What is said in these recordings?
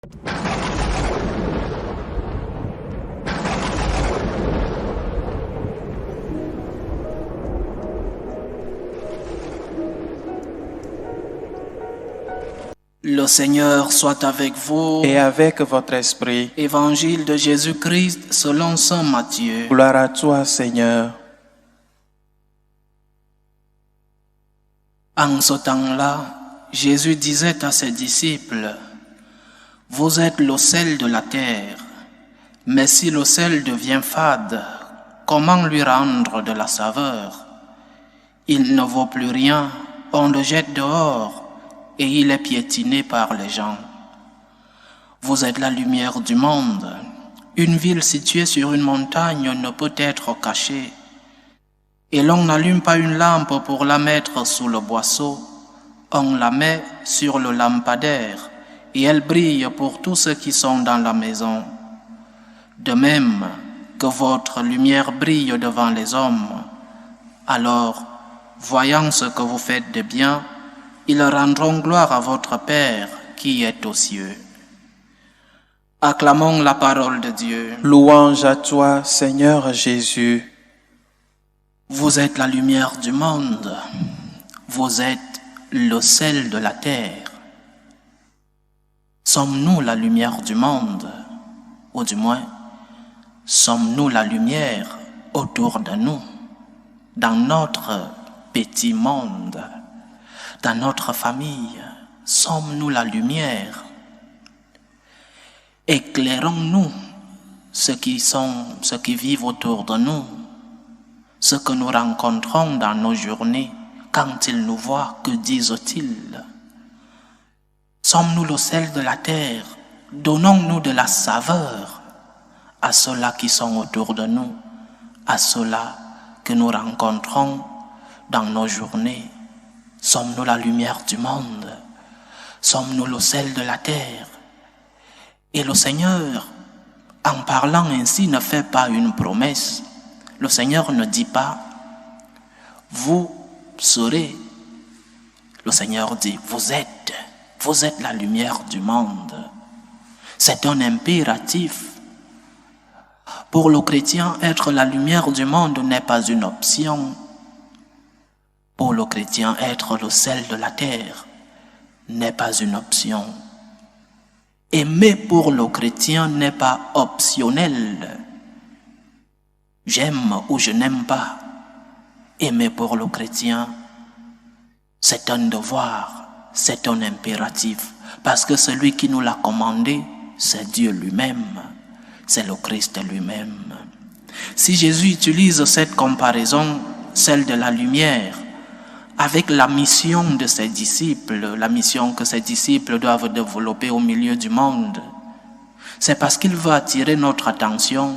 Le Seigneur soit avec vous. Et avec votre esprit. Évangile de Jésus-Christ selon saint Matthieu. Gloire à toi, Seigneur. En ce temps-là, Jésus disait à ses disciples, « Vous êtes le sel de la terre, mais si le sel devient fade, comment lui rendre de la saveur? Il ne vaut plus rien, on le jette dehors, et il est piétiné par les gens. Vous êtes la lumière du monde. Une ville située sur une montagne ne peut être cachée. Et l'on n'allume pas une lampe pour la mettre sous le boisseau. On la met sur le lampadaire et elle brille pour tous ceux qui sont dans la maison. De même que votre lumière brille devant les hommes, alors, voyant ce que vous faites de bien, ils rendront gloire à votre Père qui est aux cieux. » Acclamons la parole de Dieu. Louange à toi, Seigneur Jésus. Vous êtes la lumière du monde. Vous êtes le sel de la terre. Sommes-nous la lumière du monde? Ou du moins, sommes-nous la lumière autour de nous, dans notre petit monde? Dans notre famille, sommes-nous la lumière? Éclairons-nous ceux qui vivent autour de nous, ceux que nous rencontrons dans nos journées, quand ils nous voient, que disent-ils? Sommes-nous le sel de la terre? Donnons-nous de la saveur à ceux-là qui sont autour de nous, à ceux-là que nous rencontrons dans nos journées. Sommes-nous la lumière du monde? Sommes-nous le sel de la terre? Et le Seigneur, en parlant ainsi, ne fait pas une promesse. Le Seigneur ne dit pas, vous serez. Le Seigneur dit, vous êtes la lumière du monde. C'est un impératif. Pour le chrétien, être la lumière du monde n'est pas une option. Pour le chrétien, être le sel de la terre n'est pas une option. Aimer pour le chrétien n'est pas optionnel. J'aime ou je n'aime pas. Aimer pour le chrétien, c'est un devoir, c'est un impératif. Parce que celui qui nous l'a commandé, c'est Dieu lui-même. C'est le Christ lui-même. Si Jésus utilise cette comparaison, celle de la lumière, avec la mission de ses disciples, la mission que ses disciples doivent développer au milieu du monde, c'est parce qu'il veut attirer notre attention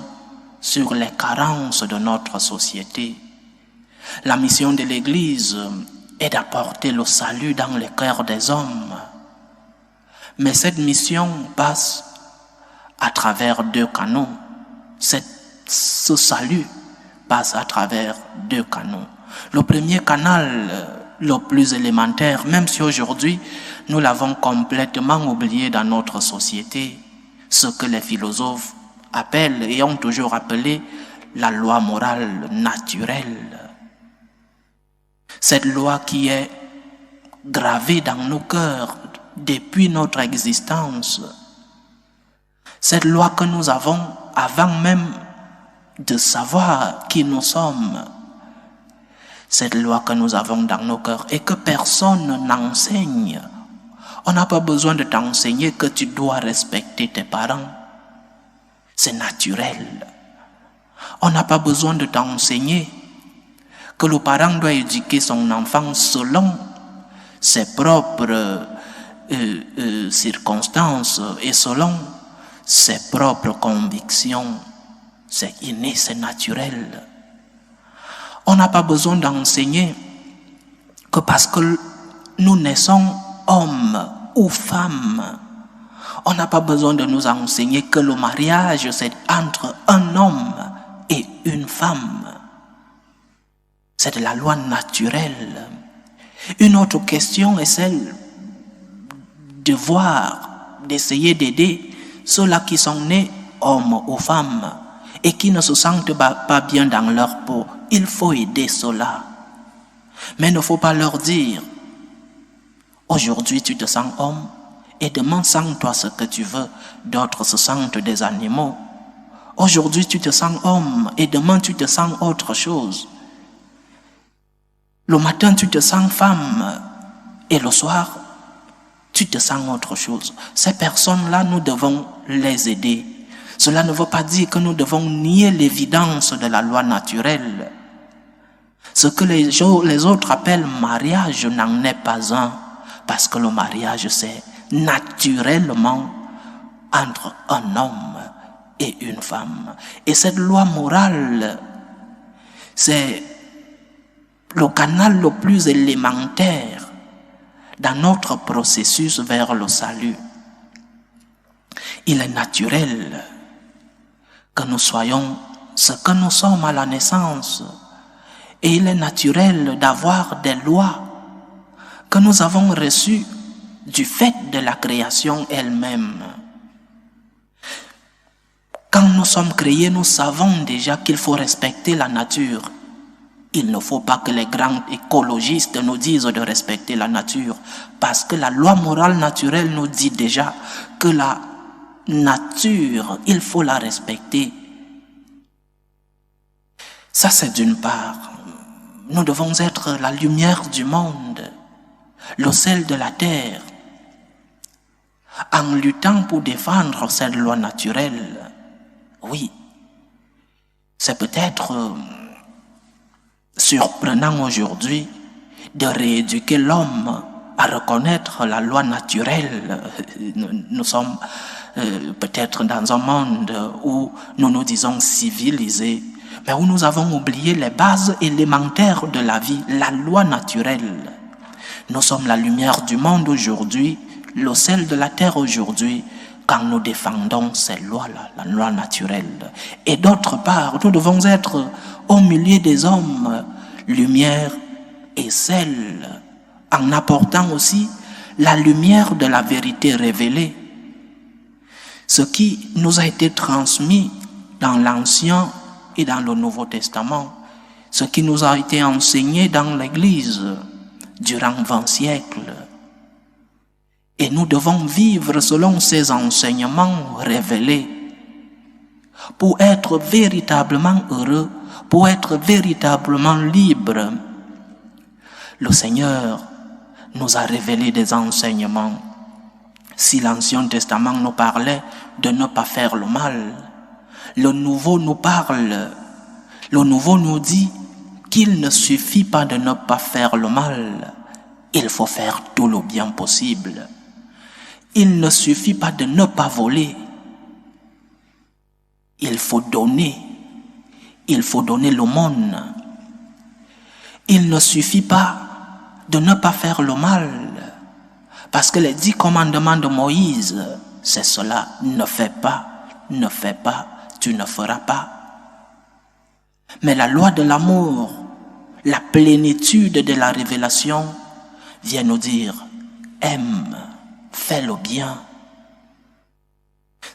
sur les carences de notre société. La mission de l'Église est d'apporter le salut dans les cœurs des hommes. Mais cette mission passe à travers deux canaux. Ce salut passe à travers deux canaux. Le premier canal, le plus élémentaire, même si aujourd'hui nous l'avons complètement oublié dans notre société, ce que les philosophes appellent et ont toujours appelé la loi morale naturelle. Cette loi qui est gravée dans nos cœurs depuis notre existence. Cette loi que nous avons avant même de savoir qui nous sommes. Cette loi que nous avons dans nos cœurs et que personne n'enseigne. On n'a pas besoin de t'enseigner que tu dois respecter tes parents. C'est naturel. On n'a pas besoin de t'enseigner que le parent doit éduquer son enfant selon ses propres circonstances et selon ses propres convictions. C'est inné, c'est naturel. On n'a pas besoin d'enseigner que parce que nous naissons hommes ou femmes, on n'a pas besoin de nous enseigner que le mariage c'est entre un homme et une femme. C'est de la loi naturelle. Une autre question est celle de voir d'essayer d'aider ceux-là qui sont nés hommes ou femmes et qui ne se sentent pas bien dans leur peau. Il faut aider ceux-là. Mais il ne faut pas leur dire, aujourd'hui tu te sens homme et demain sens-toi ce que tu veux. D'autres se sentent des animaux. Aujourd'hui tu te sens homme et demain tu te sens autre chose. Le matin tu te sens femme et le soir tu te sens autre chose. Ces personnes-là, nous devons les aider. Cela ne veut pas dire que nous devons nier l'évidence de la loi naturelle. Ce que les autres appellent mariage n'en est pas un, parce que le mariage c'est naturellement entre un homme et une femme. Et cette loi morale, c'est le canal le plus élémentaire dans notre processus vers le salut. Il est naturel que nous soyons ce que nous sommes à la naissance. Et il est naturel d'avoir des lois que nous avons reçues du fait de la création elle-même. Quand nous sommes créés, nous savons déjà qu'il faut respecter la nature. Il ne faut pas que les grands écologistes nous disent de respecter la nature, parce que la loi morale naturelle nous dit déjà que la nature, il faut la respecter. Ça, c'est d'une part. Nous devons être la lumière du monde, le sel de la terre, en luttant pour défendre cette loi naturelle. Oui, c'est peut-être surprenant aujourd'hui de rééduquer l'homme à reconnaître la loi naturelle. Nous sommes peut-être dans un monde où nous nous disons civilisés, mais où nous avons oublié les bases élémentaires de la vie, la loi naturelle. Nous sommes la lumière du monde aujourd'hui, le sel de la terre aujourd'hui, quand nous défendons ces lois-là, la loi naturelle. Et d'autre part, nous devons être au milieu des hommes, lumière et sel, en apportant aussi la lumière de la vérité révélée. Ce qui nous a été transmis dans l'Ancien et dans le Nouveau Testament, ce qui nous a été enseigné dans l'Église durant 20 siècles. Et nous devons vivre selon ces enseignements révélés pour être véritablement heureux, pour être véritablement libres. Le Seigneur nous a révélé des enseignements. Si l'Ancien Testament nous parlait de ne pas faire le mal, le Nouveau nous parle, le Nouveau nous dit qu'il ne suffit pas de ne pas faire le mal, il faut faire tout le bien possible. Il ne suffit pas de ne pas voler, il faut donner l'aumône. Il ne suffit pas de ne pas faire le mal, parce que les 10 commandements de Moïse, c'est cela, ne fais pas, tu ne feras pas. Mais la loi de l'amour, la plénitude de la révélation vient nous dire, aime, fais le bien.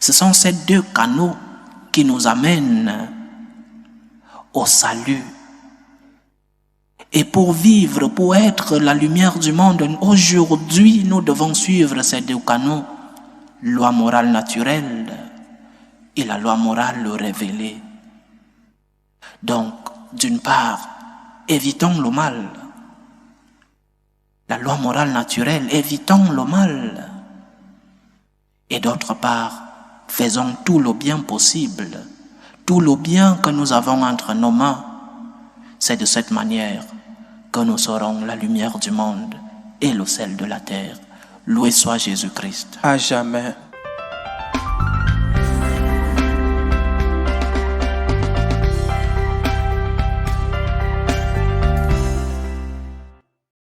Ce sont ces deux canaux qui nous amènent au salut. Et pour vivre, pour être la lumière du monde, aujourd'hui, nous devons suivre ces deux canaux, loi morale naturelle et la loi morale révélée. Donc, d'une part, évitons le mal. La loi morale naturelle, évitons le mal. Et d'autre part, faisons tout le bien possible. Tout le bien que nous avons entre nos mains, c'est de cette manière que nous serons la lumière du monde et le sel de la terre. Loué soit Jésus-Christ. À jamais.